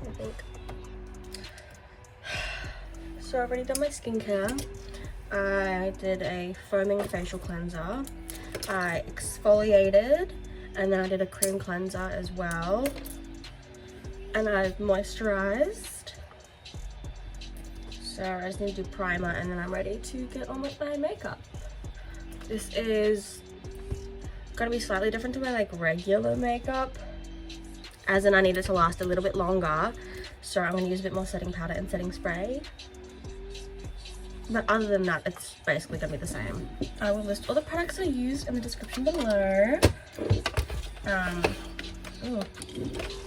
I think. So I've already done my skincare. I did a foaming facial cleanser. I exfoliated, and then I did a cream cleanser as well. And I've moisturized. So I just need to do primer, and then I'm ready to get on with my makeup. This is gonna be slightly different to my like regular makeup, as in I need it to last a little bit longer. So I'm gonna use a bit more setting powder and setting spray. But other than that, it's basically gonna be the same. I will list all the products I used in the description below.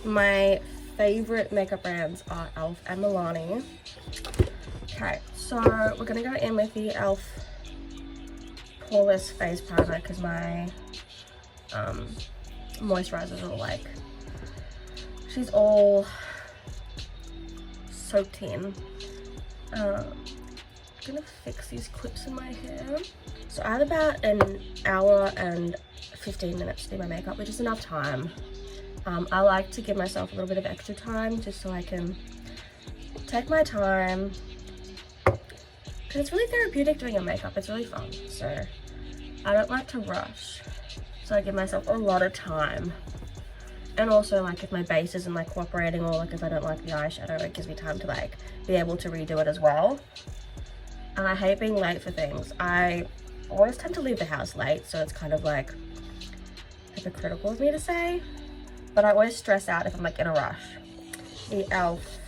My favorite makeup brands are E.L.F and Milano. Okay, so we're gonna go in with the E.L.F poreless face powder because my moisturizers are like, she's all soaked in. I'm gonna fix these clips in my hair. So I have about an hour and 15 minutes to do my makeup, which is enough time. I like to give myself a little bit of extra time just so I can take my time, because it's really therapeutic doing your makeup. It's really fun, so I don't like to rush, so I give myself a lot of time. And also, like, if my base isn't like cooperating, or like if I don't like the eyeshadow, it gives me time to like be able to redo it as well. And I hate being late for things. I always tend to leave the house late, so it's kind of like hypocritical of me to say, but I always stress out if I'm like in a rush. The E.L.F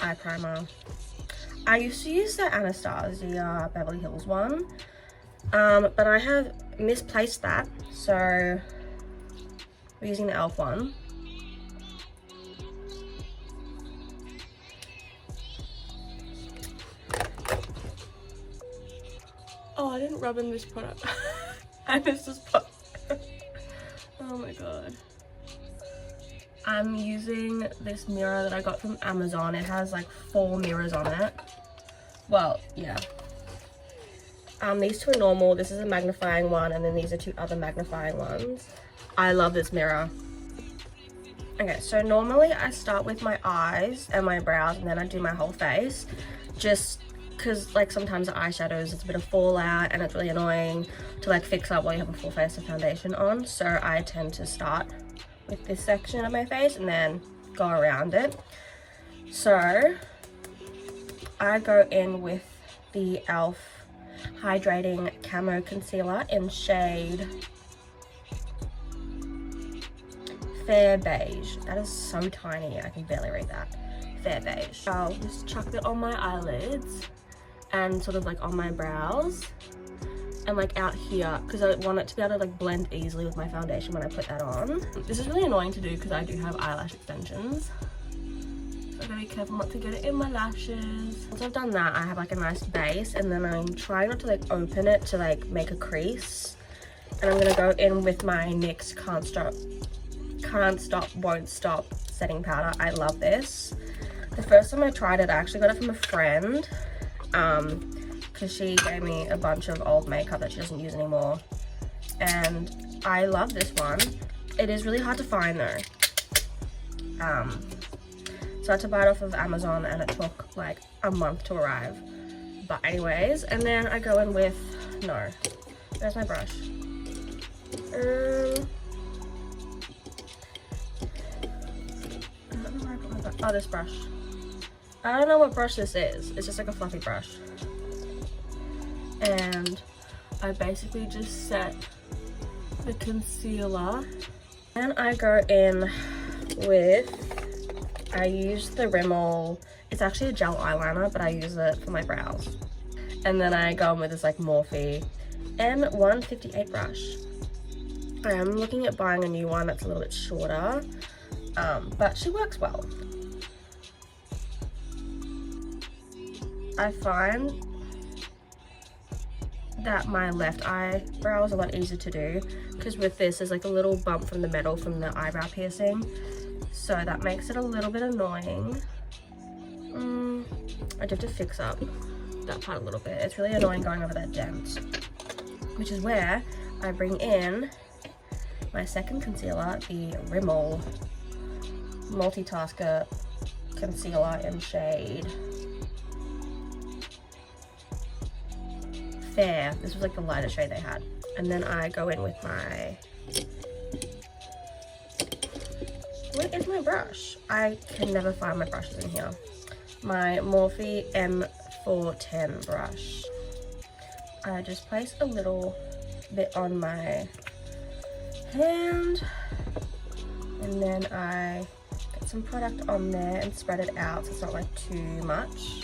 eye primer. I used to use the Anastasia Beverly Hills one, but I have misplaced that, so we're using the E.L.F one. Oh, I didn't rub in this product. I missed this part. Oh my god. I'm using this mirror that I got from Amazon. It has like 4 mirrors on it. Well, yeah. These two are normal. This is a magnifying one, and then these are 2 other magnifying ones. I love this mirror. Okay, so normally I start with my eyes and my brows, and then I do my whole face. Just because like sometimes the eyeshadows, it's a bit of fallout, and it's really annoying to like fix up while you have a full face of foundation on. So I tend to start with this section of my face and then go around it. So I go in with the E.L.F hydrating camo concealer in shade fair beige. That is so tiny, I can barely read that. Fair beige. I'll just chuck it on my eyelids and sort of like on my brows and like out here, because I want it to be able to like blend easily with my foundation when I put that on. This is really annoying to do because I do have eyelash extensions, so I gotta be careful not to get it in my lashes. Once I've done that, I have like a nice base, and then I'm trying not to like open it to like make a crease, and I'm gonna go in with my NYX Can't Stop Won't Stop setting powder. I love this. The first time I tried it, I actually got it from a friend, because she gave me a bunch of old makeup that she doesn't use anymore, and I love this one. It is really hard to find though, so I had to buy it off of Amazon, and it took like a month to arrive. But anyways, and then I go in with, no, where's my brush? Oh, this brush. I don't know what brush this is. It's just like a fluffy brush. And I basically just set the concealer. And I go in with, I use the Rimmel, it's actually a gel eyeliner, but I use it for my brows. And then I go in with this like Morphe N158 brush. I am looking at buying a new one that's a little bit shorter, but she works well. I find that my left eyebrow is a lot easier to do, because with this there's like a little bump from the metal from the eyebrow piercing, so that makes it a little bit annoying. I do have to fix up that part a little bit. It's really annoying going over that dent, which is where I bring in my second concealer, the Rimmel Multitasker concealer in shade Fair. This was like the lighter shade they had. And then I go in with my... Where is my brush? I can never find my brushes in here. My Morphe M410 brush. I just place a little bit on my hand, and then I get some product on there and spread it out so it's not like too much.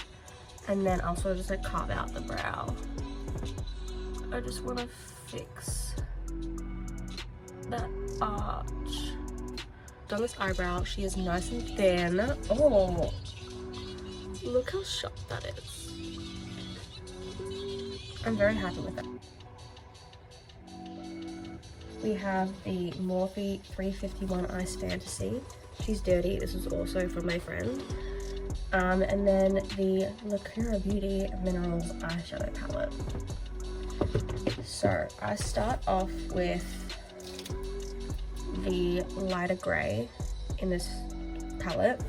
And then I'll sort of just like carve out the brow. I just want to fix that arch. Done this eyebrow. She is nice and thin. Oh, look how sharp that is. I'm very happy with it. We have the Morphe 351 Ice Fantasy. She's dirty. This is also from my friend. And then the Lacura Beauty Minerals eyeshadow palette. So I start off with the lighter grey in this palette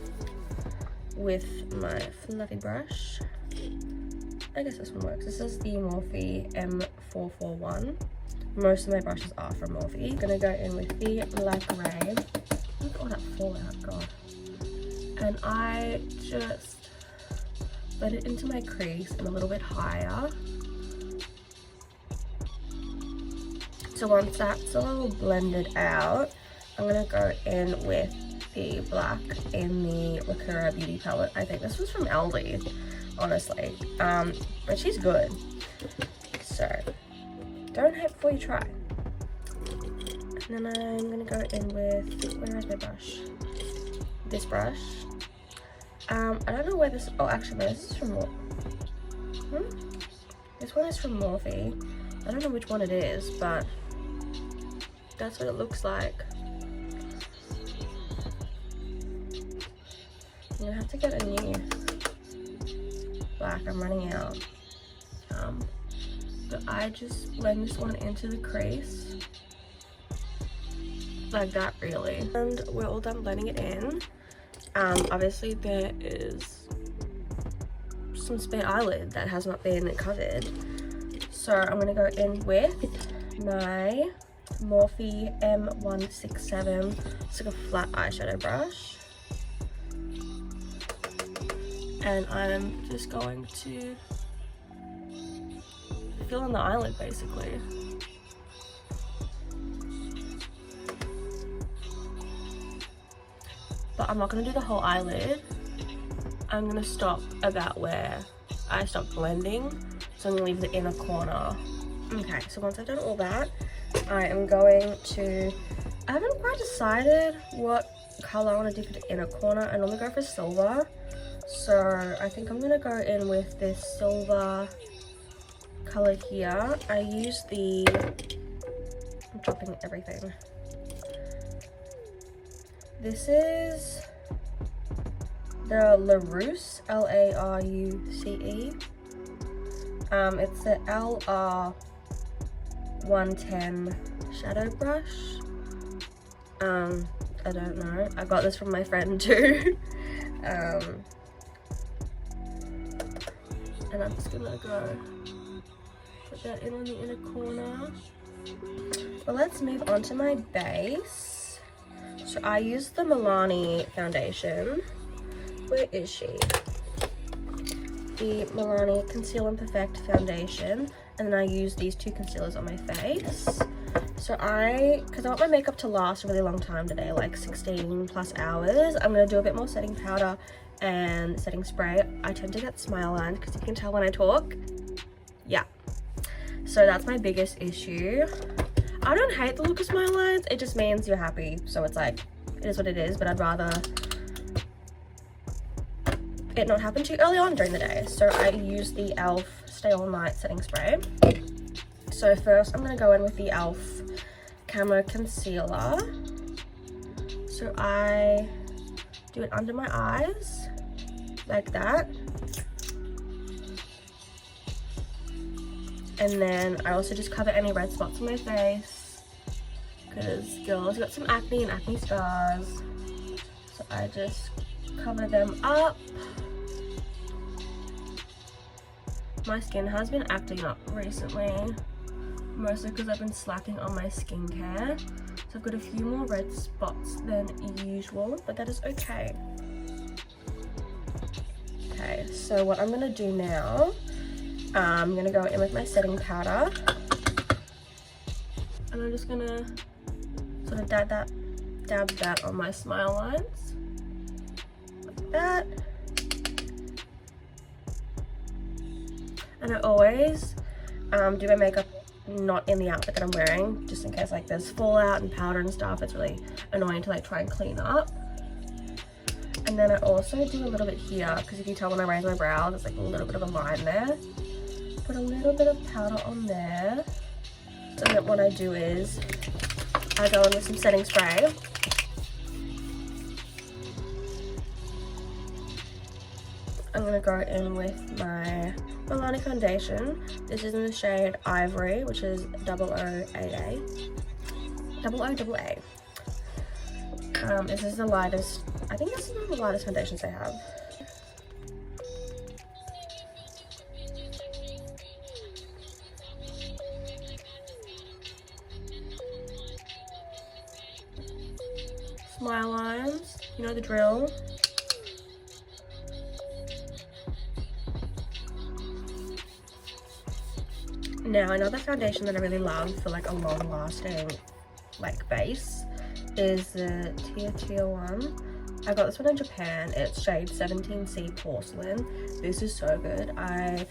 with my fluffy brush. I guess this one works. This is the Morphe M441. Most of my brushes are from Morphe. I'm gonna go in with the light grey. Look at all that fallout, god. And I just let it into my crease and a little bit higher. So once that's all blended out, I'm gonna go in with the black in the Lacura Beauty palette. I think this was from Aldi, honestly. But she's good. So don't hate before you try. And then I'm gonna go in with, where is my brush? This brush. I don't know where this, oh actually no, this is from Morphe. This one is from Morphe. I don't know which one it is, but that's what it looks like. I'm gonna have to get a new black, I'm running out. But I just blend this one into the crease. Like that, really. And we're all done blending it in. Obviously there is some spare eyelid that has not been covered. So I'm gonna go in with my Morphe M167. It's like a flat eyeshadow brush. And I'm just going to fill in the eyelid basically. But I'm not going to do the whole eyelid. I'm going to stop about where I stopped blending. So I'm going to leave the inner corner. Okay, so once I've done all that, I am going to... I haven't quite decided what colour I want to do for the inner corner. I normally go for silver. So I think I'm going to go in with this silver colour here. I use the... I'm dropping everything. This is the Larousse, L-A-R-U-C-E. It's the LR110 shadow brush. I don't know. I got this from my friend too. And I'm just gonna go put that in on the inner corner. Well, let's move on to my base. So I use the Milano foundation. Where is she? The Milano Conceal and Perfect foundation. And then I use these two concealers on my face. So because I want my makeup to last a really long time today, like 16 plus hours, I'm going to do a bit more setting powder and setting spray. I tend to get smile lines because you can tell when I talk. Yeah. So that's my biggest issue. I don't hate the look of smile lines, it just means you're happy. So it's like, it is what it is, but I'd rather it not happen too early on during the day. So I use the E.L.F. Stay All Night setting spray. So first I'm gonna go in with the E.L.F. Camo Concealer. So I do it under my eyes, like that. And then I also just cover any red spots on my face, because girls got some acne and acne scars. So I just cover them up. My skin has been acting up recently, mostly because I've been slacking on my skincare. So I've got a few more red spots than usual, but that is okay. Okay, so what I'm gonna do now, I'm gonna go in with my setting powder. And I'm just gonna sort of dab that on my smile lines. Like that. And I always do my makeup not in the outfit that I'm wearing, just in case like there's fallout and powder and stuff. It's really annoying to like try and clean up. And then I also do a little bit here, because if you tell when I raise my brow, there's like a little bit of a line there. Put a little bit of powder on there. And then what I do is I go in with some setting spray. I'm going to go in with my Milano foundation. This is in the shade Ivory, which is OOAA. This is the lightest, I think this is one of the lightest foundations they have. Smile lines, you know the drill. Now another foundation that I really love for like a long lasting like base is the Tier 1. I got this one in Japan. It's shade 17C Porcelain. This is so good. I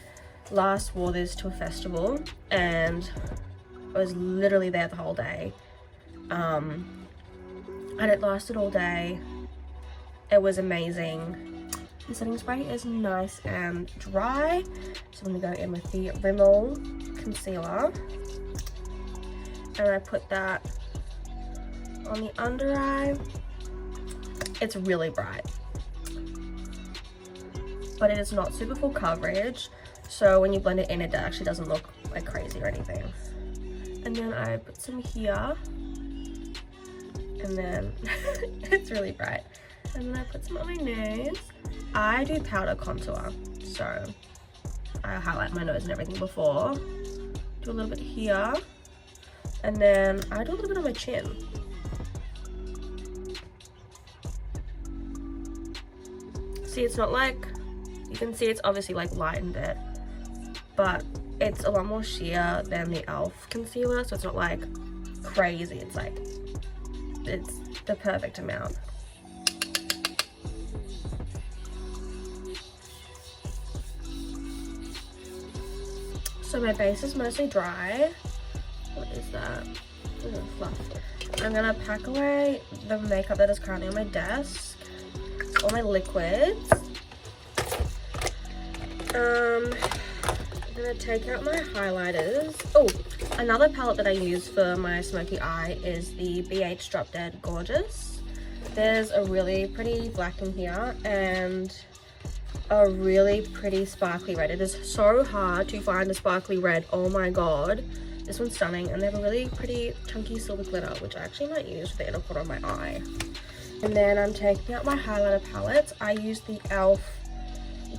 last wore this to a festival and I was literally there the whole day. And it lasted all day. It was amazing. The setting spray is nice and dry. So I'm gonna go in with the Rimmel concealer. And I put that on the under eye. It's really bright, but it is not super full coverage, so when you blend it in, it actually doesn't look like crazy or anything. And then I put some here, and then it's really bright. And then I put some on my nose. I do powder contour, so I highlight my nose and everything before. Do a little bit here, and then I do a little bit on my chin. See, it's not like, you can see it's obviously like lightened it, but it's a lot more sheer than the E.L.F concealer, so it's not like crazy. It's like, it's the perfect amount. So my base is mostly dry. What is that? Ooh, fluff. I'm gonna pack away the makeup that is currently on my desk. All my liquids. I'm gonna take out my highlighters. Oh, another palette that I use for my smoky eye is the BH Drop Dead Gorgeous. There's a really pretty black in here and a really pretty sparkly red. It is so hard to find a sparkly red. Oh my god, this one's stunning. And they have a really pretty chunky silver glitter, which I actually might use for the inner corner of my eye. And then I'm taking out my highlighter palettes. I use the E.L.F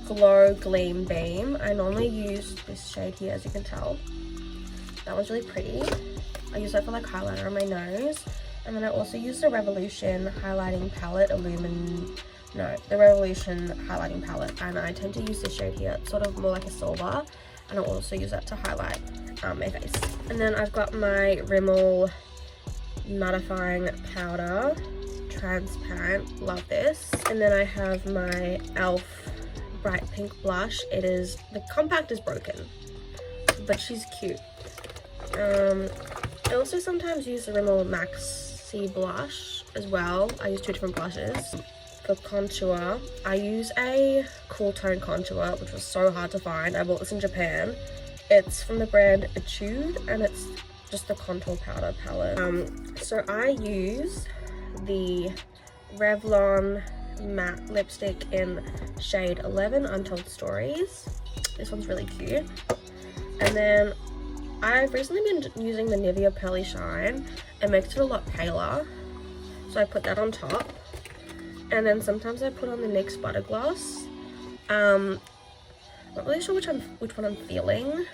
Glow Gleam Beam. I normally use this shade here, as you can tell. That one's really pretty. I use that for like highlighter on my nose. And then I also use the Revolution highlighting palette, the Revolution highlighting palette. And I tend to use this shade here. It's sort of more like a silver. And I'll also use that to highlight my face. And then I've got my Rimmel mattifying powder. Transparent, love this. And then I have my E.L.F bright pink blush. It is, the compact is broken, but she's cute. I also sometimes use the Rimmel Maxi blush as well. I use two different blushes. For contour, I use a cool tone contour, which was so hard to find. I bought this in Japan. It's from the brand Etude, and it's just the contour powder palette. So I use the Revlon matte lipstick in shade 11, Untold Stories. This one's really cute. And then I've recently been using the Nivea Pearly Shine. It makes it a lot paler, so I put that on top. And then sometimes I put on the NYX Butter Gloss. Not really sure which one I'm feeling.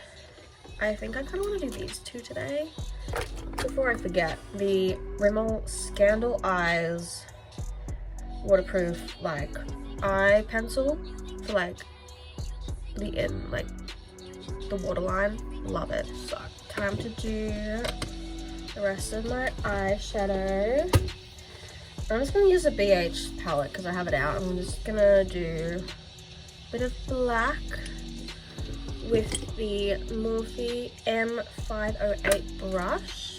I think I kind of want to do these two today. Before I forget, the Rimmel Scandal Eyes waterproof like eye pencil for like the waterline. Love it. So time to do the rest of my eyeshadow. I'm just going to use a beige palette because I have it out. I'm just going to do a bit of black with the Morphe M508 brush.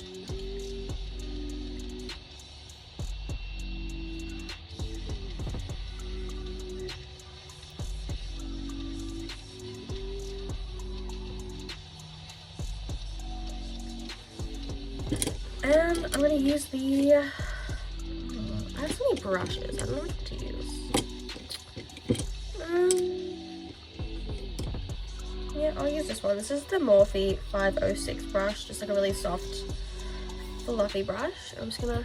And I'm going to use the, I have so many brushes, I don't know what to use. Yeah, I'll use this one. This is the Morphe 506 brush, just like a really soft, fluffy brush. I'm just going to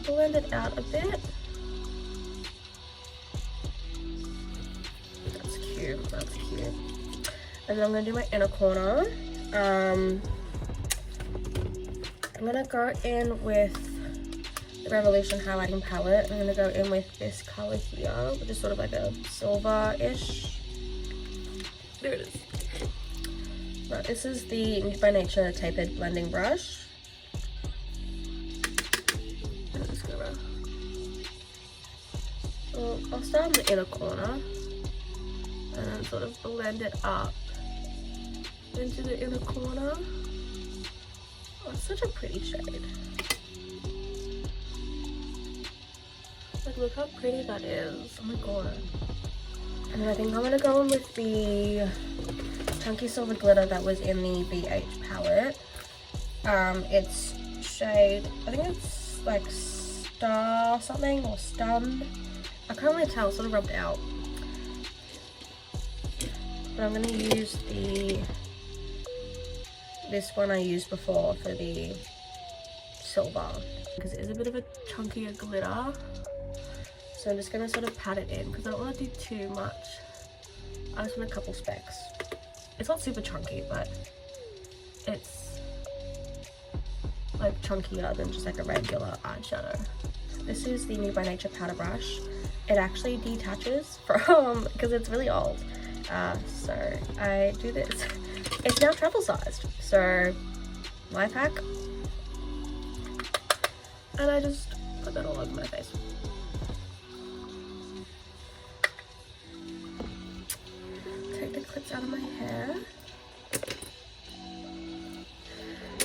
blend it out a bit. That's cute, that's cute. And then I'm going to do my inner corner. I'm going to go in with the Revolution highlighting palette. I'm going to go in with this color here, which is sort of like a silver-ish. There it is. Now, this is the Nude by Nature tapered blending brush. I'm just gonna... Well, I'll start in the inner corner and then sort of blend it up into the inner corner. Oh, it's such a pretty shade. Like, look how pretty that is. Oh my god. And then I think I'm gonna go in with the Chunky Silver Glitter that was in the BH palette. It's shade, I think it's like Star something or Stunned. I can't really tell, it's sort of rubbed out. But I'm gonna use this one I used before for the silver, because it is a bit of a chunkier glitter. So I'm just going to sort of pat it in because I don't want to do too much. I just want a couple specks. It's not super chunky, but it's like chunkier than just like a regular eyeshadow. This is the Nude by Nature powder brush. It actually detaches from, because it's really old. So I do this. It's now travel sized. So life hack. And I just put that all over my face. Take the clips out of my hair.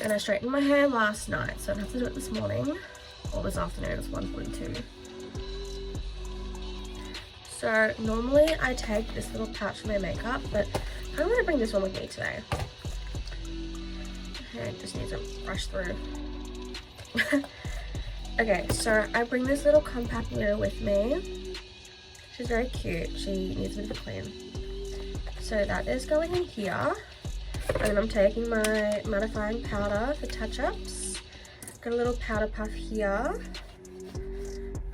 And I straightened my hair last night, so I don't have to do it this morning. Or this afternoon, it's 1:42. So normally I take this little pouch for my makeup, but I'm going to bring this one with me today. It just needs a brush through. Okay, so I bring this little compact mirror with me. She's very cute. She needs a bit of a clean. So that is going in here. And then I'm taking my mattifying powder for touch-ups. Got a little powder puff here.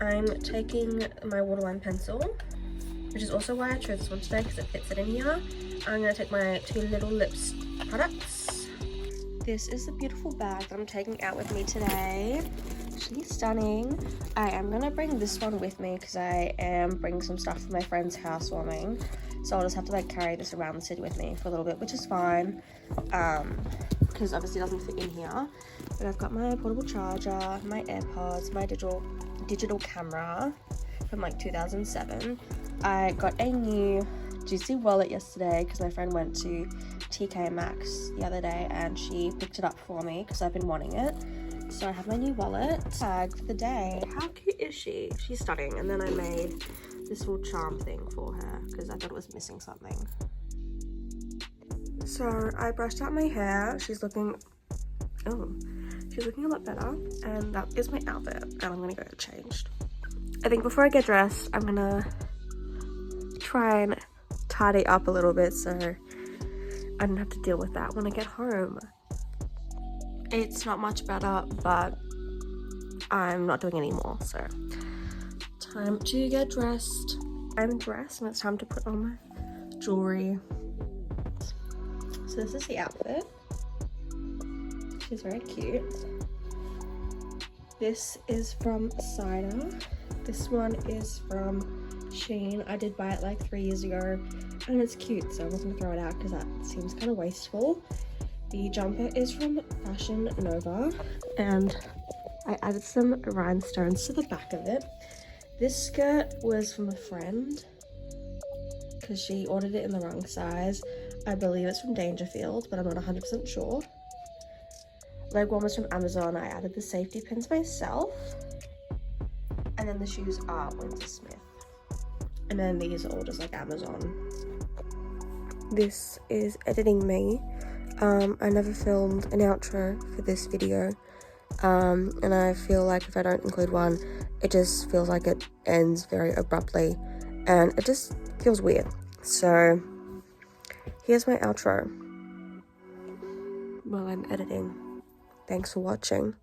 I'm taking my waterline pencil, which is also why I chose this one today, because it fits it in here. I'm going to take my two little lips products. This is the beautiful bag that I'm taking out with me today. She's stunning. I am going to bring this one with me because I am bringing some stuff for my friend's housewarming. So I'll just have to like carry this around the city with me for a little bit, which is fine. Because obviously it doesn't fit in here. But I've got my portable charger, my AirPods, my digital camera from like 2007. I got a new Juicy wallet yesterday because my friend went to TK Maxx the other day and she picked it up for me because I've been wanting it. So I have my new wallet tag for the day. How cute is she? She's stunning. And then I made this little charm thing for her because I thought it was missing something. So I brushed out my hair. She's looking a lot better. And that is my outfit. And I'm gonna go get changed. I think before I get dressed, I'm gonna try and tidy up a little bit so I don't have to deal with that when I get home. It's not much better, but I'm not doing any more, so time to get dressed. I'm dressed and it's time to put on my jewelry. So this is the outfit. She's very cute. This is from Cider. This one is from Shein. I did buy it like 3 years ago and it's cute, so I wasn't gonna throw it out because that seems kind of wasteful. The jumper is from Fashion Nova and I added some rhinestones to the back of it. This skirt was from a friend because she ordered it in the wrong size. I believe it's from Dangerfield, but I'm not 100% sure. Leg warmers from Amazon. I added the safety pins myself. And then the shoes are Windsor Smith. And then these are all just like Amazon. This is editing me. I never filmed an outro for this video. And I feel like if I don't include one, it just feels like it ends very abruptly. And it just feels weird. So here's my outro while I'm editing. Thanks for watching.